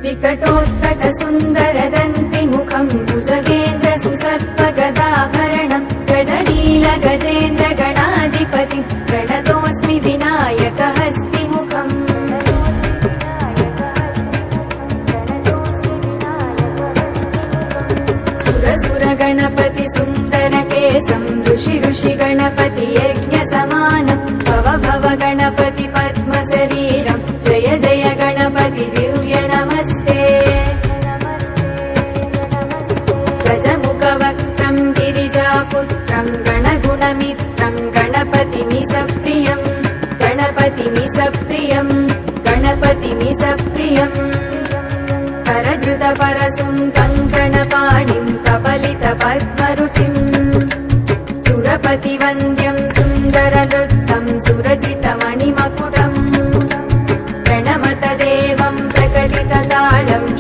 विकटोत्कट सुन्दरदन्तिमुखम् भुजगेन्द्र सुसर्पगदाभरणम् गजनील गजेन्द्र गणाधिपति प्रणतोऽस्मि विनायकहस्तिमुखम् सुरसुर गणपति सुन्दरकेसम् ऋषि ऋषि गणपति यज्ञसमानम् भव भव गणपति पद्मशरीरम् जय जय गणपति दिव्य नमस्ते गजमुखवक्त्रम् गिरिजापुत्रम् गणगुणमित्रम् गणपतिमिसप्रियम् गणपतिमिसप्रियम् गणपतिमिसप्रियम् करधृतपरशुम् कङ्कणपाणिम् कपलितपद्मरुचिम् सुरपतिवन्द्यम् सुन्दरनृत्तम् सुरचितमणिमकुटम् प्रणमत देवम् प्रकटिततालम्